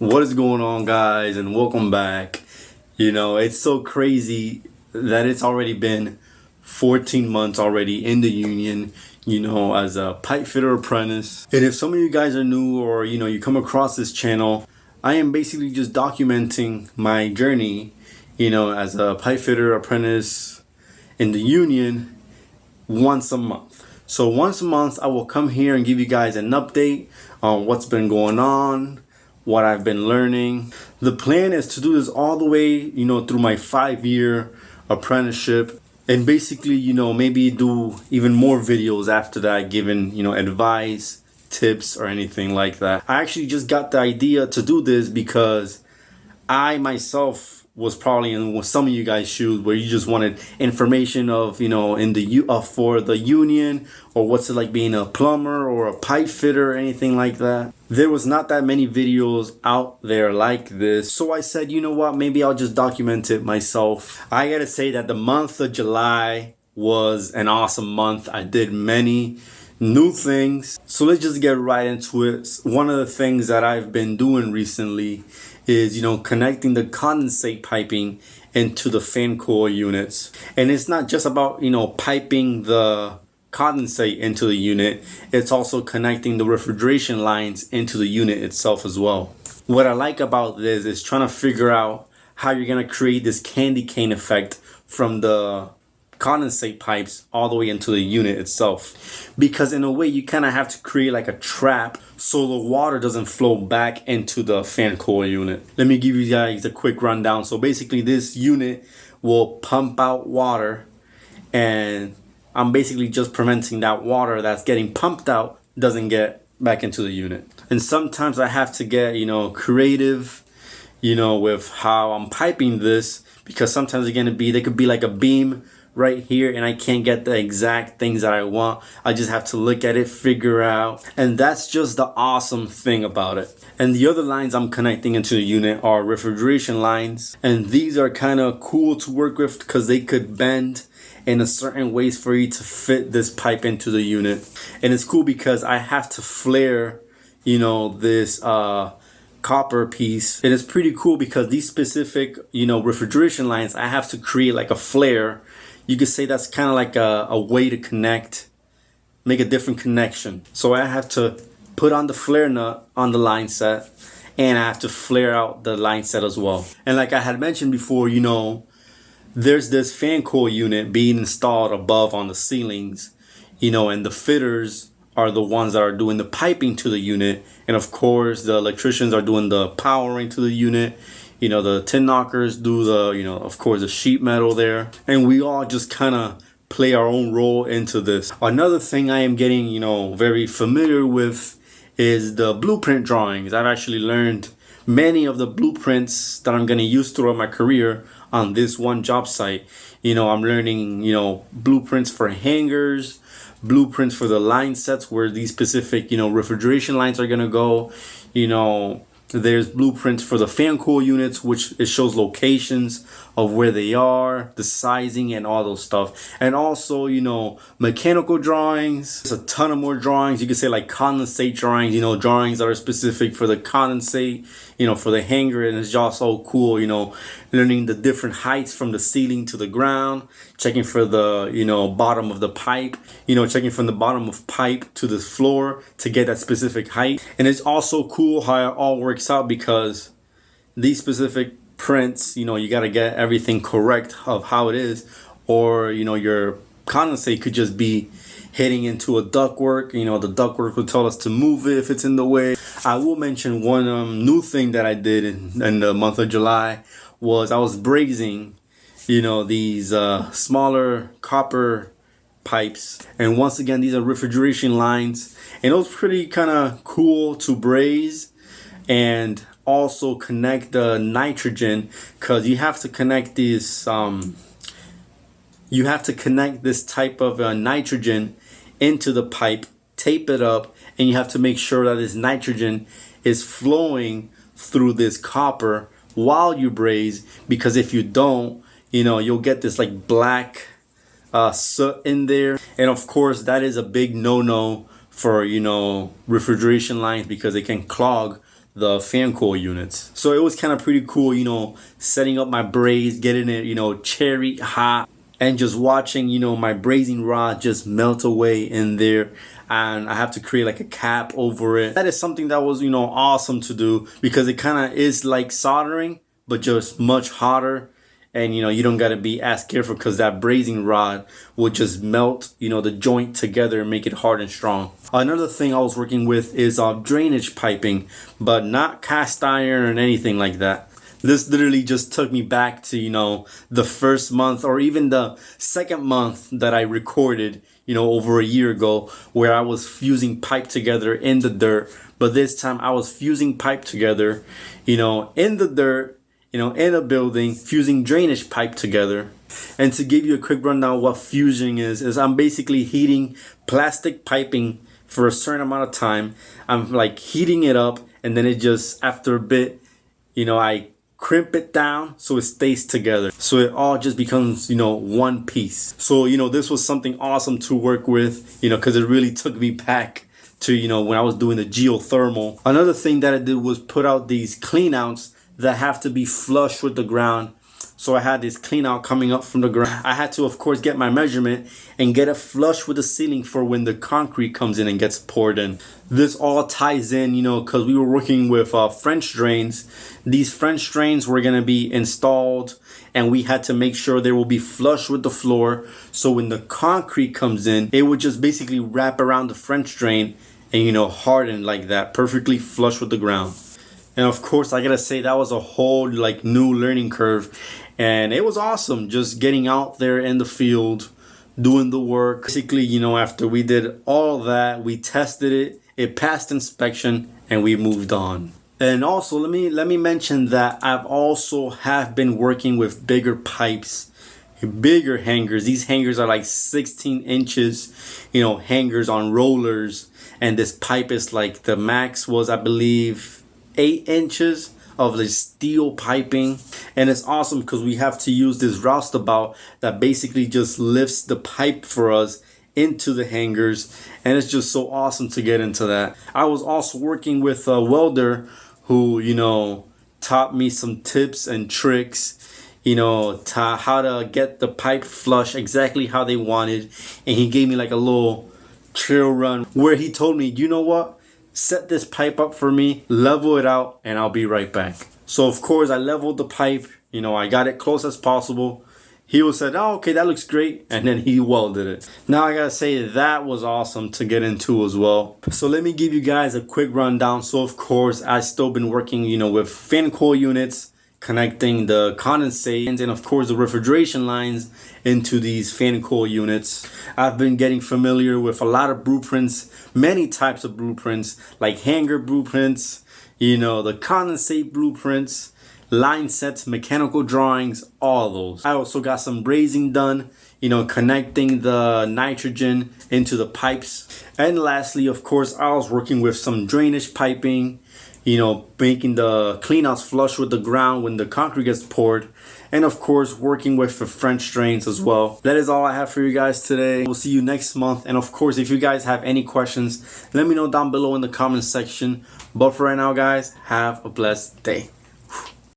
What is going on, guys, and welcome back. It's so crazy that it's already been 14 months already in the union, as a pipe fitter apprentice. And if some of you guys are new or, you come across this channel, I am basically just documenting my journey, as a pipe fitter apprentice in the union once a month. So once a month, I will come here and give you guys an update on what's been going on, what I've been learning. The plan is to do this all the way, through my 5-year apprenticeship, and basically, maybe do even more videos after that, giving, advice, tips, or anything like that. I actually just got the idea to do this because I myself was probably in some of you guys' shoes where you just wanted information of, in the for the union, or what's it like being a plumber or a pipe fitter or anything like that. There was not that many videos out there like this. So I said, you know what, maybe I'll just document it myself. I gotta say that the month of July was an awesome month. I did many new things. So let's just get right into it. One of the things that I've been doing recently is, connecting the condensate piping into the fan coil units. And it's not just about, piping the condensate into the unit. It's also connecting the refrigeration lines into the unit itself as well. What I like about this is trying to figure out how you're going to create this candy cane effect from the condensate pipes all the way into the unit itself, because in a way you kind of have to create like a trap so the water doesn't flow back into the fan coil unit. Let me give you guys a quick rundown. So basically this unit will pump out water, and I'm basically just preventing that water that's getting pumped out doesn't get back into the unit. And sometimes I have to get creative with how I'm piping this, because sometimes there could be like a beam right here and I can't get the exact things that I want. I just have to look at it, figure out, and that's just the awesome thing about it. And the other lines I'm connecting into the unit are refrigeration lines, and these are kind of cool to work with because they could bend in a certain ways for you to fit this pipe into the unit. And it's cool because I have to flare this copper piece, and it's pretty cool because these specific refrigeration lines, I have to create like a flare. You could say that's kind of like a way to connect, make a different connection. So I have to put on the flare nut on the line set, and I have to flare out the line set as well. And like I had mentioned before, there's this fan coil unit being installed above on the ceilings, and the fitters are the ones that are doing the piping to the unit. And of course, the electricians are doing the powering to the unit. The tin knockers do the, of course, the sheet metal there. And we all just kind of play our own role into this. Another thing I am getting, very familiar with is the blueprint drawings. I've actually learned many of the blueprints that I'm going to use throughout my career on this one job site. I'm learning, blueprints for hangers, blueprints for the line sets where these specific, refrigeration lines are going to go. There's blueprints for the fan coil units, which it shows locations of where they are, the sizing, and all those stuff. And also, mechanical drawings. There's a ton of more drawings. You could say like condensate drawings, drawings that are specific for the condensate, for the hanger. And it's just so cool, learning the different heights from the ceiling to the ground, checking for the, bottom of the pipe, checking from the bottom of pipe to the floor to get that specific height. And it's also cool how it all works out, because these specific prints, you got to get everything correct of how it is, or your condensate could just be hitting into a ductwork. The ductwork will tell us to move it if it's in the way. I will mention one new thing that I did in the month of July was I was brazing these smaller copper pipes. And once again, these are refrigeration lines, and it was pretty kind of cool to braze and also connect the nitrogen, because you have to connect these you have to connect this type of nitrogen into the pipe, tape it up, and you have to make sure that this nitrogen is flowing through this copper while you braze, because if you don't, you'll get this like black soot in there. And of course, that is a big no-no for refrigeration lines, because it can clog the fan coil units. So it was kind of pretty cool, you know, setting up my braze, getting it, you know, cherry hot, and just watching, you know, my brazing rod just melt away in there. And I have to create like a cap over it. That is something that was, you know, awesome to do, because it kind of is like soldering, but just much hotter. And, you know, you don't got to be as careful, because that brazing rod will just melt, you know, the joint together and make it hard and strong. Another thing I was working with is drainage piping, but not cast iron or anything like that. This literally just took me back to, you know, the first month or even the second month that I recorded, you know, over a year ago, where I was fusing pipe together in the dirt. But this time I was fusing pipe together, you know, in the dirt, you know, in a building, fusing drainage pipe together. And to give you a quick rundown of what fusing is I'm basically heating plastic piping for a certain amount of time. I'm like heating it up, and then it just, after a bit, you know, I crimp it down so it stays together, so it all just becomes, you know, one piece. So, you know, this was something awesome to work with, you know, because it really took me back to, you know, when I was doing the geothermal. Another thing that I did was put out these clean outs that have to be flush with the ground. So I had this clean out coming up from the ground. I had to, of course, get my measurement and get it flush with the ceiling for when the concrete comes in and gets poured in. This all ties in, you know, because we were working with French drains. These French drains were going to be installed, and we had to make sure they will be flush with the floor. So when the concrete comes in, it would just basically wrap around the French drain and, you know, harden like that, perfectly flush with the ground. And of course, I gotta say, that was a whole like new learning curve, and it was awesome just getting out there in the field, doing the work. Basically, you know, after we did all that, we tested it, it passed inspection, and we moved on. And also, let me mention that I've also have been working with bigger pipes, bigger hangers. These hangers are like 16 inches, you know, hangers on rollers, and this pipe is like, the max was, I believe, 8 inches of the steel piping. And it's awesome because we have to use this roustabout that basically just lifts the pipe for us into the hangers, and it's just so awesome to get into that. I was also working with a welder who, you know, taught me some tips and tricks, you know, how to get the pipe flush exactly how they wanted. And he gave me like a little trail run where he told me, you know what, set this pipe up for me, level it out, and I'll be right back. So of course I leveled the pipe, you know, I got it close as possible. He was said, oh, okay, that looks great, and then he welded it. Now I gotta say, that was awesome to get into as well. So let me give you guys a quick rundown. So of course I still been working, you know, with fan coil units, connecting the condensate and of course the refrigeration lines into these fan coil units. I've been getting familiar with a lot of blueprints, many types of blueprints, like hanger blueprints, you know, the condensate blueprints, line sets, mechanical drawings, all those. I also got some brazing done, you know, connecting the nitrogen into the pipes. And lastly, of course, I was working with some drainage piping, you know, making the cleanouts flush with the ground when the concrete gets poured, and of course working with the French drains as well. That is all I have for you guys today. We'll see you next month, and of course, if you guys have any questions, let me know down below in the comment section. But for right now, guys, have a blessed day.